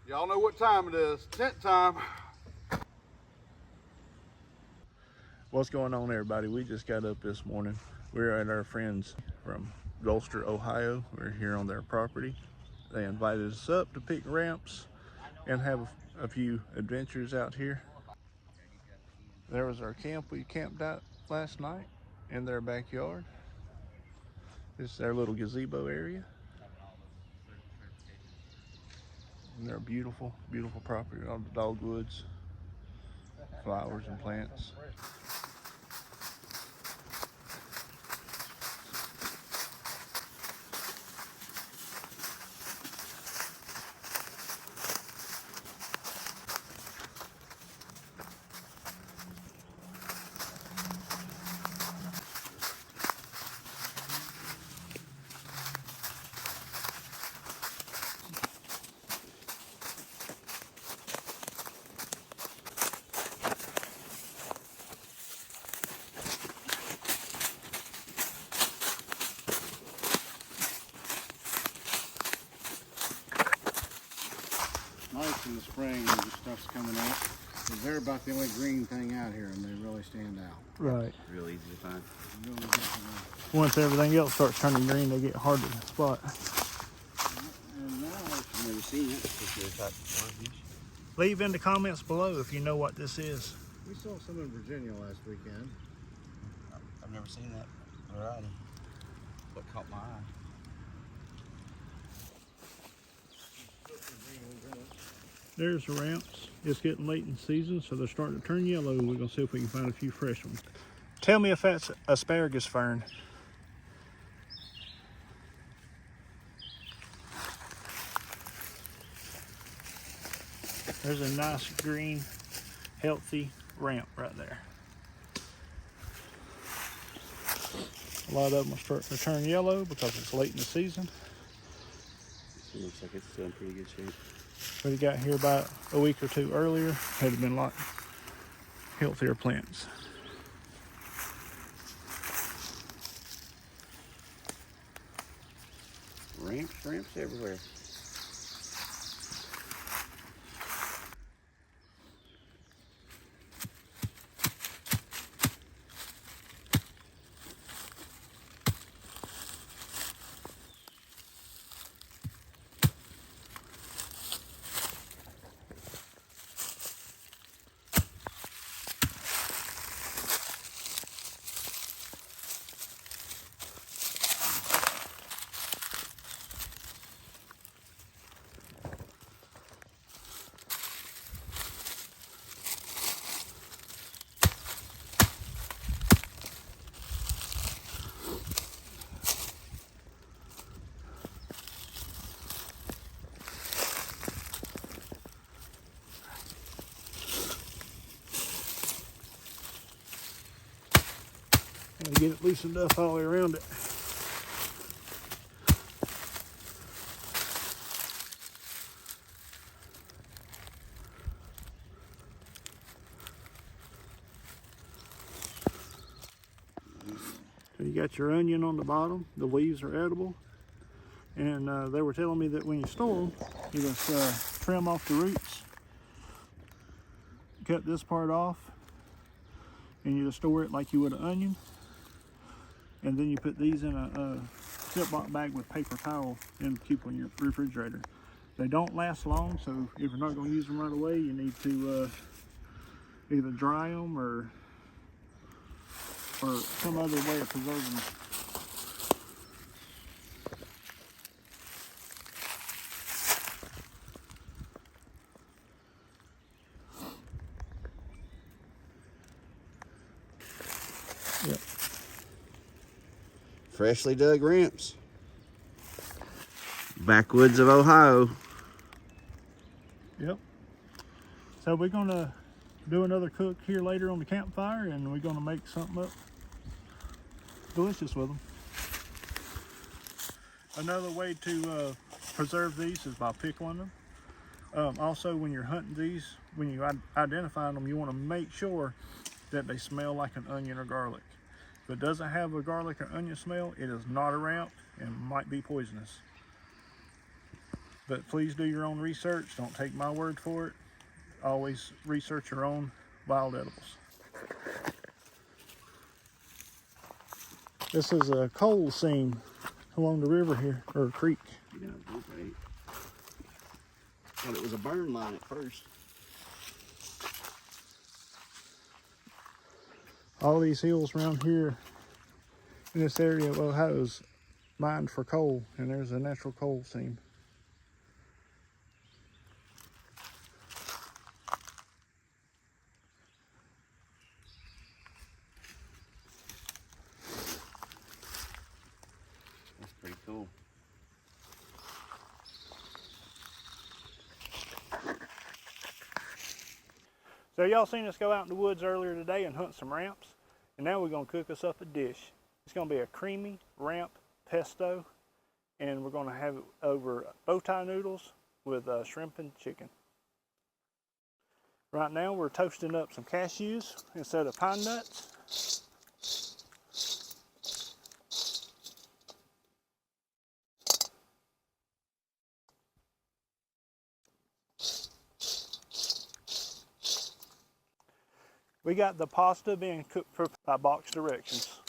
Y'all know what time it is. Tent time. What's going on, everybody? We just got up this morning. We're at our friends from Gulfster, Ohio. We're here on their property. They invited us up to pick ramps and have a few adventures out here. There was our camp. We camped out last night in their backyard. This is their little gazebo area. And they're beautiful, beautiful property. All the dogwoods, flowers and plants. Nice in the spring when the stuff's coming up. They're about the only green thing out here, and they really stand out. Right. Real easy to find. Really good to know. Once everything else starts turning green, they get harder to spot. And now I've never seen it. It's your type of fish. Leave in the comments below if you know what this is. we saw some in Virginia last weekend. I've never seen that variety. What caught my eye. There's the ramps. It's getting late in season, so they're starting to turn yellow. We're gonna see if we can find a few fresh ones. Tell me if that's asparagus fern. There's a nice green, healthy ramp right there. A lot of them are starting to turn yellow because it's late in the season. It looks like it's still in pretty good shape. But he got here about a week or two earlier. Had been a lot healthier plants. Ramps everywhere. And get it loosened up all the way around it. So you got your onion on the bottom. The leaves are edible. And they were telling me that when you store them, you just trim off the roots. Cut this part off. And you just store it like you would an onion. And then you put these in a Ziploc bag with paper towel and keep them in your refrigerator. They don't last long, so if you're not going to use them right away, you need to either dry them or some other way of preserving them. Yep. Freshly dug ramps. Backwoods of Ohio. Yep. So we're gonna do another cook here later on the campfire, and we're gonna make something up delicious with them. Another way to preserve these is by pickling them. Also, when you're hunting these, when you identify them, you want to make sure that they smell like an onion or garlic. If it doesn't have a garlic or onion smell, it is not a ramp and might be poisonous. But please do your own research. Don't take my word for it. Always research your own wild edibles. This is a coal seam along the river here, or a creek. Yeah, okay. Thought it was a burn line at first. All these hills around here in this area of Ohio is mined for coal, and there's a natural coal seam. That's pretty cool. So y'all seen us go out in the woods earlier today and hunt some ramps, and now we're gonna cook us up a dish. It's gonna be a creamy ramp pesto, and we're gonna have it over bow tie noodles with shrimp and chicken. Right now we're toasting up some cashews instead of pine nuts. We got the pasta being cooked by box directions.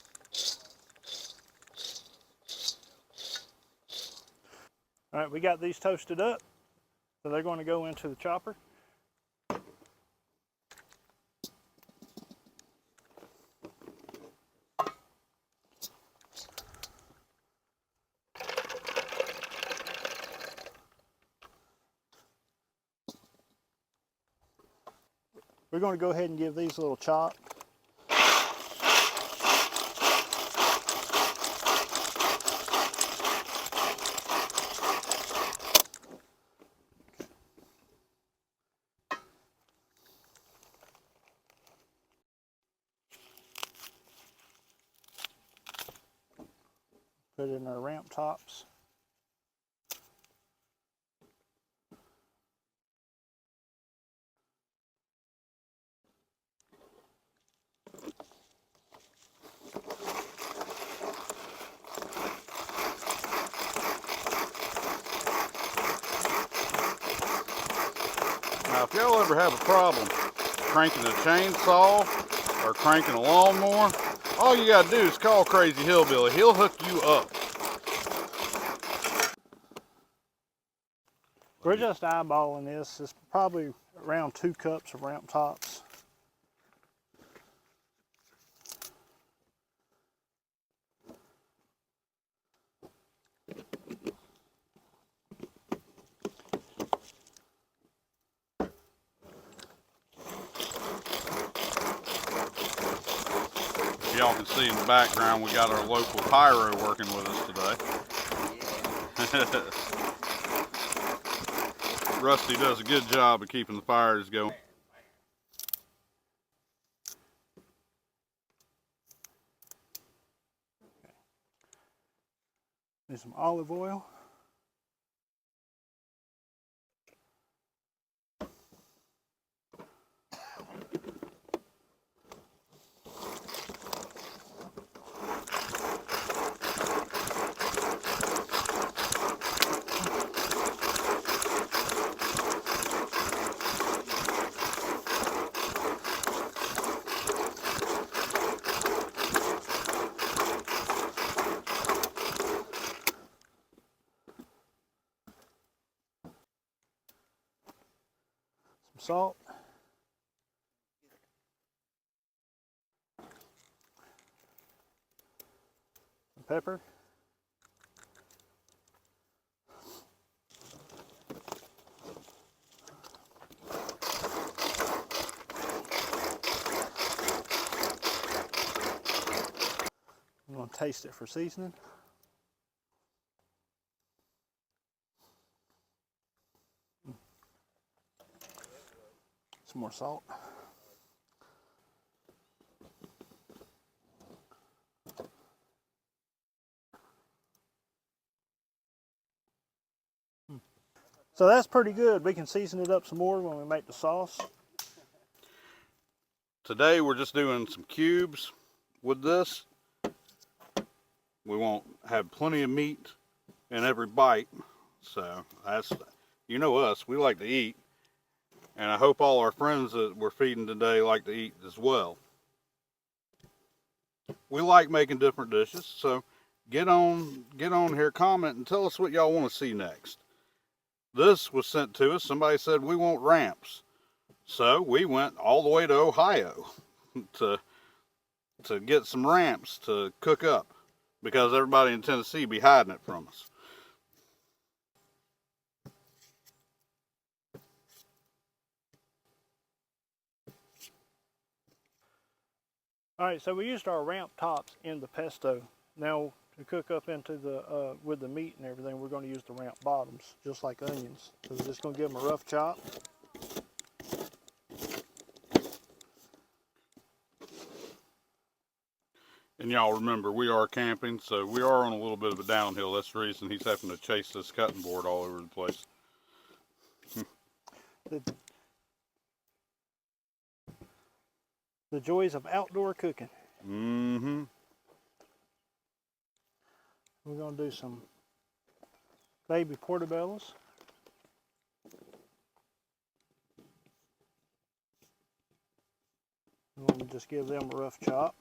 All right, we got these toasted up, so they're going to go into the chopper. We're going to go ahead and give these a little chop. Put it in our ramp tops. Now, if y'all ever have a problem cranking a chainsaw or cranking a lawnmower, all you gotta do is call Crazy Hillbilly. He'll hook you up. We're just eyeballing this. It's probably around 2 cups of ramp tops. Y'all can see in the background we got our local pyro working with us today. Rusty does a good job of keeping the fires going. Need some olive oil. Some salt. Some pepper. I'm going to taste it for seasoning. Some more salt. So that's pretty good. We can season it up some more when we make the sauce. Today we're just doing some cubes with this. We won't have plenty of meat in every bite, So that's, you know us, we like to eat. And I hope all our friends that we're feeding today like to eat as well. We like making different dishes, so get on here, comment, and tell us what y'all want to see next. This was sent to us. Somebody said we want ramps. So we went all the way to Ohio to get some ramps to cook up, because everybody in Tennessee be hiding it from us. All right, so we used our ramp tops in the pesto. Now to cook up into the with the meat and everything, we're going to use the ramp bottoms, just like onions. So we're just going to give them a rough chop. And y'all remember, we are camping, so we are on a little bit of a downhill. That's the reason he's having to chase this cutting board all over the place. The joys of outdoor cooking. Mm-hmm. We're going to do some baby portobellos. We're going to just give them a rough chop.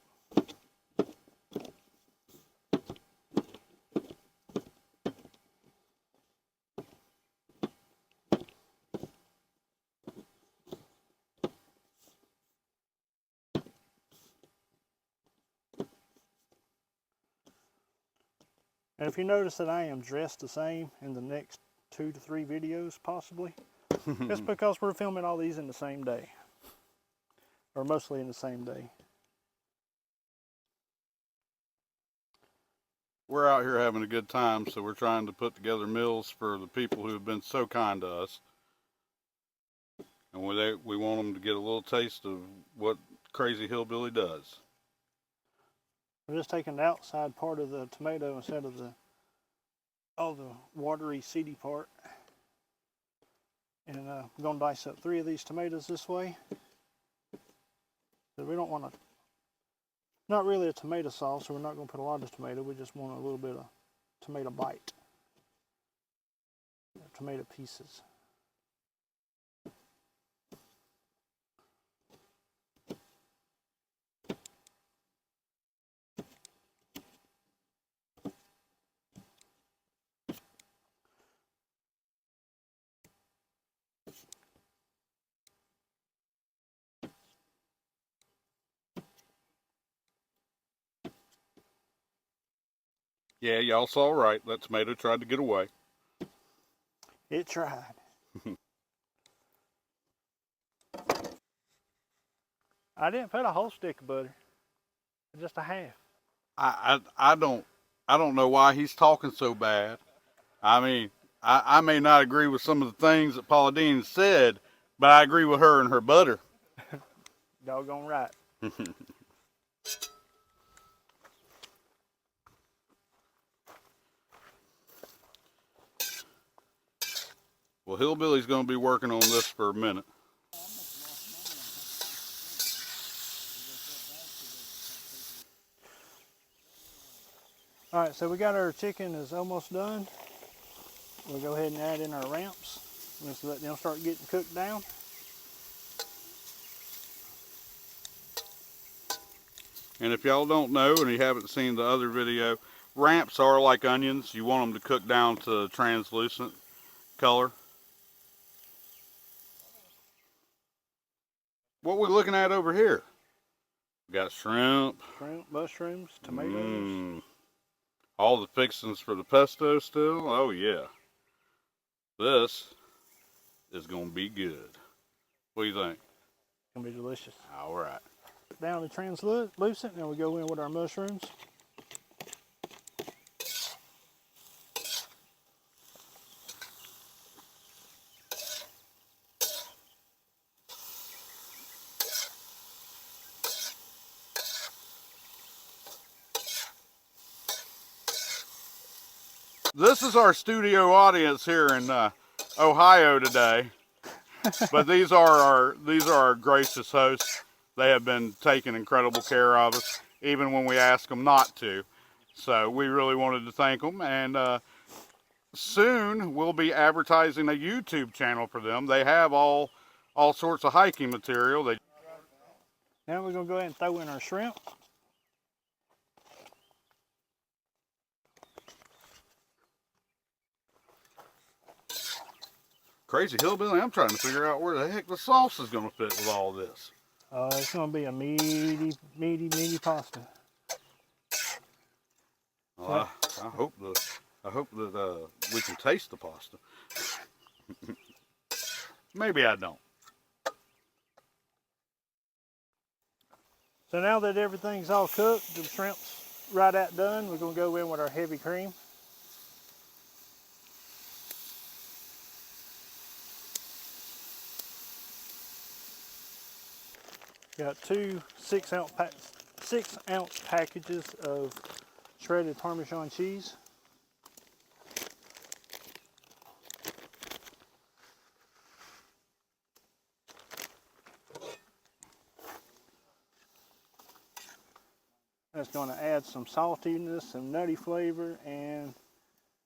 And if you notice that I am dressed the same in the next 2 to 3 videos, possibly, it's because we're filming all these in the same day. Or mostly in the same day. We're out here having a good time, so we're trying to put together meals for the people who have been so kind to us. And we want them to get a little taste of what Crazy Hillbilly does. We're just taking the outside part of the tomato instead of the watery, seedy part. And we're going to dice up 3 of these tomatoes this way. So we don't want to, not really a tomato sauce, so we're not going to put a lot of tomato. We just want a little bit of tomato bite. Tomato pieces. Yeah, y'all saw right. That tomato tried to get away. It tried. I didn't put a whole stick of butter, just a half. I don't know why he's talking so bad. I mean, I may not agree with some of the things that Paula Dean said, but I agree with her and her butter. Doggone right. Well, Hillbilly's going to be working on this for a minute. All right, so we got our chicken is almost done. We'll go ahead and add in our ramps. Let's let them start getting cooked down. And if y'all don't know and you haven't seen the other video, ramps are like onions. You want them to cook down to translucent color. What we looking at over here? We got shrimp. Shrimp, mushrooms, tomatoes. All the fixings for the pesto still. Oh yeah. This is going to be good. What do you think? It's gonna be delicious. All right. Down to translucent, now we go in with our mushrooms. This is our studio audience here in Ohio today, but these are our gracious hosts. They have been taking incredible care of us, even when we ask them not to. So we really wanted to thank them, and soon we'll be advertising a YouTube channel for them. They have all sorts of hiking material. Now we're going to go ahead and throw in our shrimp. Crazy Hillbilly, I'm trying to figure out where the heck the sauce is going to fit with all this. It's going to be a meaty pasta. Well, I hope that we can taste the pasta. Maybe I don't. So now that everything's all cooked, the shrimp's right at done, we're going to go in with our heavy cream. Got two 6-ounce packages of shredded Parmesan cheese. That's going to add some saltiness, some nutty flavor, and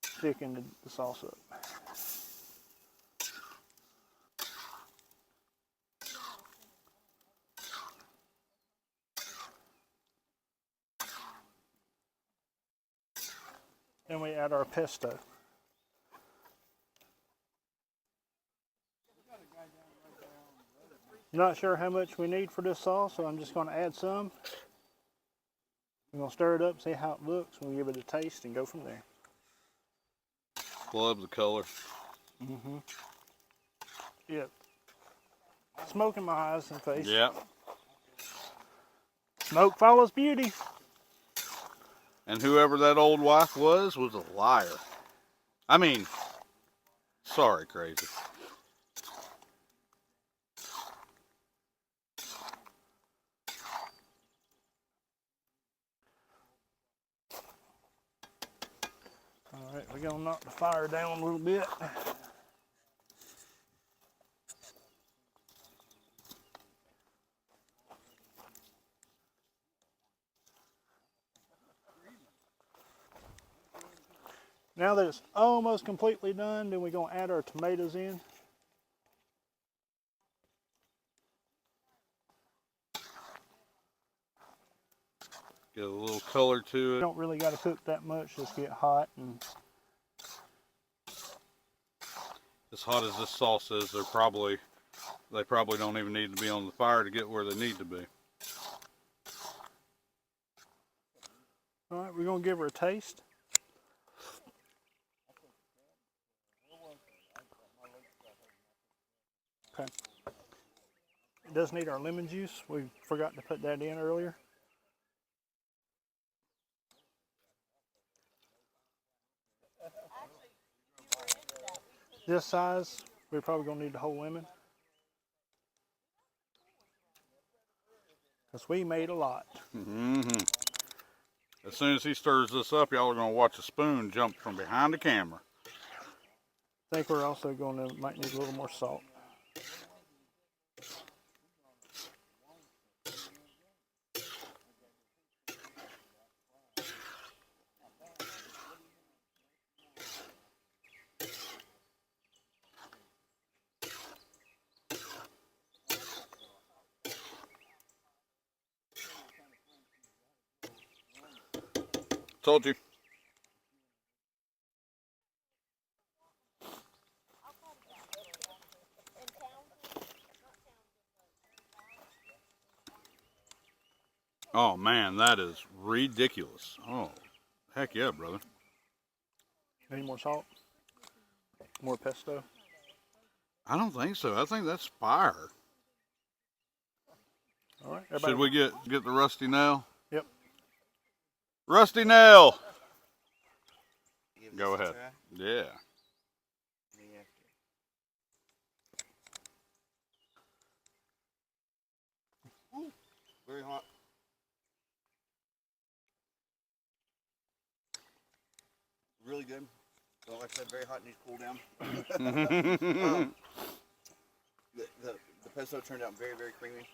thicken the sauce up. Then we add our pesto. Not sure how much we need for this sauce, so I'm just going to add some. I'm going to stir it up, see how it looks, we'll give it a taste and go from there. Love the color. Mm-hmm. Yep. Smoke in my eyes and face. Yep. Smoke follows beauty. And whoever that old wife was a liar. I mean, sorry, Crazy. All right, we're gonna knock the fire down a little bit. Now that it's almost completely done, then we're gonna add our tomatoes in. Get a little color to You it. don't really got to cook that much, just get hot. And As hot as this sauce is, they probably don't even need to be on the fire to get where they need to be. all right, we're gonna give her a taste. Okay. It does need our lemon juice. We forgot to put that in earlier. This size, we're probably gonna need the whole lemon. Because we made a lot. Mm-hmm. As soon as he stirs this up, y'all are going to watch a spoon jump from behind the camera. I think we're also might need a little more salt. Told you. Oh man, that is ridiculous. Oh, heck yeah, brother. Need more salt? More pesto? I don't think so. I think that's fire. All right, everybody. Should we get the rusty nail? Yep. Rusty nail. Give Go this a ahead. try. Yeah. Ooh, very hot. Really good. Well, like I said, very hot, needs to cool down. The pesto turned out very, very creamy.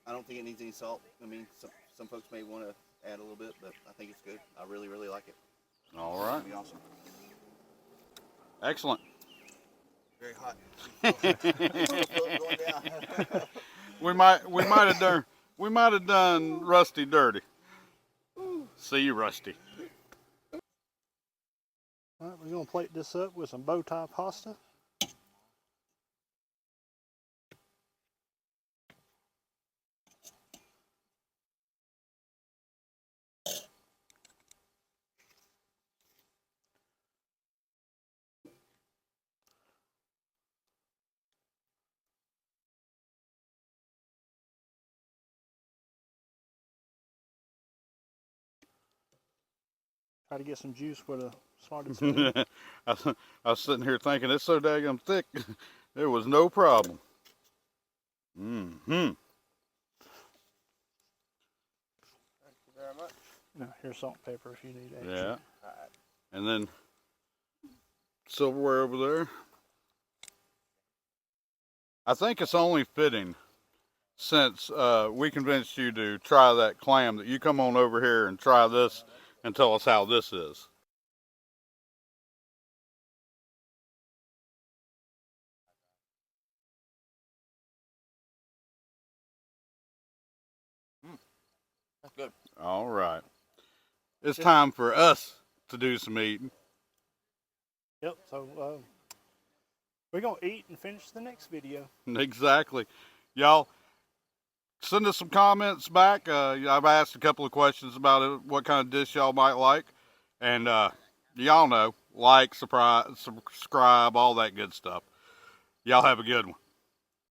I don't think it needs any salt. I mean, some folks may want to add a little bit, but I think it's good. I really, really like it. All right. That'd be awesome. Excellent. Very hot. Going down. We might have done Rusty dirty. See you, Rusty. All right, we're gonna plate this up with some bow tie pasta. Try to get some juice with a slotted spoon. I was sitting here thinking it's so daggum thick. There was no problem. Mm-hmm. Thank you very much. No, here's salt and pepper if you need extra. Yeah. And then silverware over there. I think it's only fitting, since we convinced you to try that clam, that you come on over here and try this and tell us how this is. That's good. All right. It's time for us to do some eating. Yep, so we're gonna eat and finish the next video. Exactly. Y'all, send us some comments back. I've asked a couple of questions about it, what kind of dish y'all might like. And y'all know, like, subscribe, all that good stuff. Y'all have a good one.